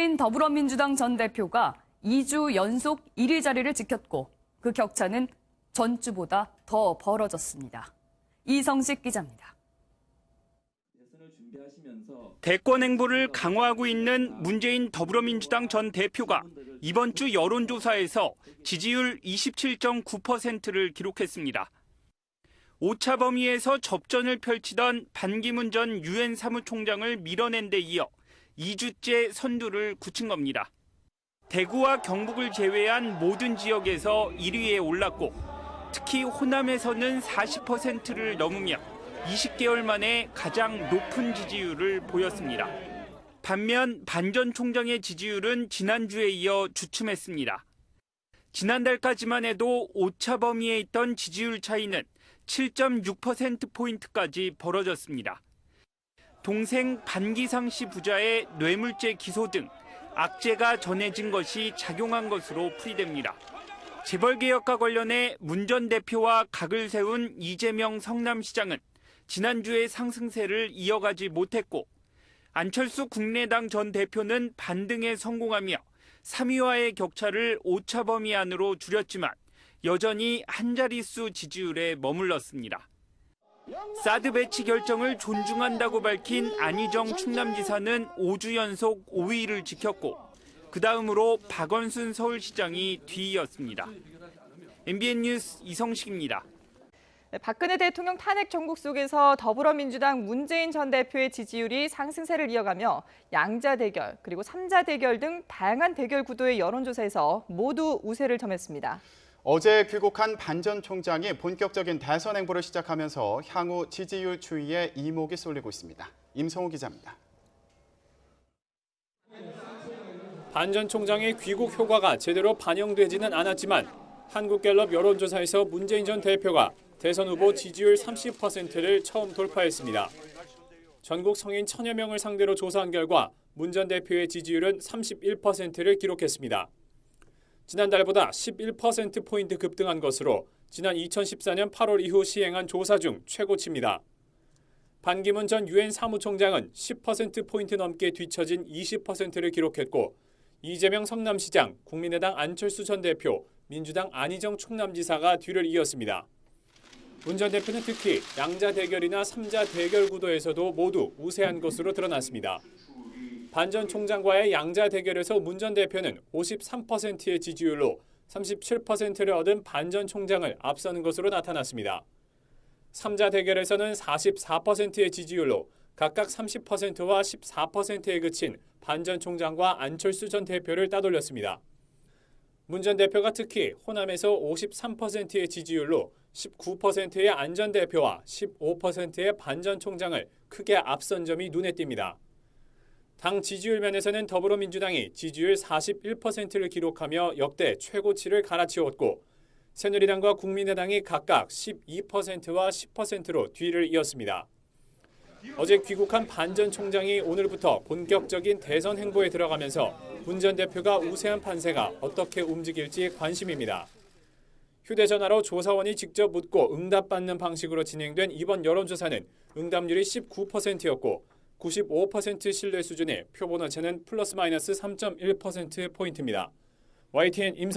문재인 더불어민주당 전 대표가 2주 연속 1위 자리를 지켰고 그 격차는 전주보다 더 벌어졌습니다. 이성식 기자입니다. 대권 행보를 강화하고 있는 문재인 더불어민주당 전 대표가 이번 주 여론조사에서 지지율 27.9%를 기록했습니다. 오차 범위에서 접전을 펼치던 반기문 전 유엔 사무총장을 밀어낸 데 이어 2주째 선두를 굳힌 겁니다. 대구와 경북을 제외한 모든 지역에서 1위에 올랐고 특히 호남에서는 40%를 넘으며 20개월 만에 가장 높은 지지율을 보였습니다. 반면 반 전 총장의 지지율은 지난주에 이어 주춤했습니다. 지난달까지만 해도 오차 범위에 있던 지지율 차이는 7.6%포인트까지 벌어졌습니다. 동생 반기상 씨 부자의 뇌물죄 기소 등 악재가 전해진 것이 작용한 것으로 풀이됩니다. 재벌개혁과 관련해 문 전 대표와 각을 세운 이재명 성남시장은 지난주에 상승세를 이어가지 못했고 안철수 국민의당 전 대표는 반등에 성공하며 3위와의 격차를 오차 범위 안으로 줄였지만 여전히 한 자릿수 지지율에 머물렀습니다. 사드 배치 결정을 존중한다고 밝힌 안희정 충남지사는 5주 연속 5위를 지켰고 그 다음으로 박원순 서울시장이 뒤이었습니다. MBN 뉴스 이성식입니다. 박근혜 대통령 탄핵 정국 속에서 더불어민주당 문재인 전 대표의 지지율이 상승세를 이어가며 양자 대결 그리고 삼자 대결 등 다양한 대결 구도의 여론조사에서 모두 우세를 점했습니다. 어제 귀국한 반 전 총장이 본격적인 대선 행보를 시작하면서 향후 지지율 추이에 이목이 쏠리고 있습니다. 임성우 기자입니다. 반 전 총장의 귀국 효과가 제대로 반영되지는 않았지만 한국갤럽 여론조사에서 문재인 전 대표가 대선 후보 지지율 30%를 처음 돌파했습니다. 전국 성인 1000여 명을 상대로 조사한 결과 문 전 대표의 지지율은 31%를 기록했습니다. 지난달보다 11%포인트 급등한 것으로 지난 2014년 8월 이후 시행한 조사 중 최고치입니다. 반기문 전 유엔 사무총장은 10%포인트 넘게 뒤처진 20%를 기록했고 이재명 성남시장, 국민의당 안철수 전 대표, 민주당 안희정 충남지사가 뒤를 이었습니다. 문 전 대표는 특히 양자 대결이나 삼자 대결 구도에서도 모두 우세한 것으로 드러났습니다. 반 전 총장과의 양자 대결에서 문 전 대표는 53%의 지지율로 37%를 얻은 반 전 총장을 앞서는 것으로 나타났습니다. 삼자 대결에서는 44%의 지지율로 각각 30%와 14%에 그친 반 전 총장과 안철수 전 대표를 따돌렸습니다. 문 전 대표가 특히 호남에서 53%의 지지율로 19%의 안 전 대표와 15%의 반 전 총장을 크게 앞선 점이 눈에 띕니다. 당 지지율 면에서는 더불어민주당이 지지율 41%를 기록하며 역대 최고치를 갈아치웠고 새누리당과 국민의당이 각각 12%와 10%로 뒤를 이었습니다. 어제 귀국한 반 전 총장이 오늘부터 본격적인 대선 행보에 들어가면서 문 전 대표가 우세한 판세가 어떻게 움직일지 관심입니다. 휴대전화로 조사원이 직접 묻고 응답받는 방식으로 진행된 이번 여론조사는 응답률이 19%였고 95% 신뢰 수준의 표본 오차는 플러스 마이너스 3.1%포인트입니다. YTN 임성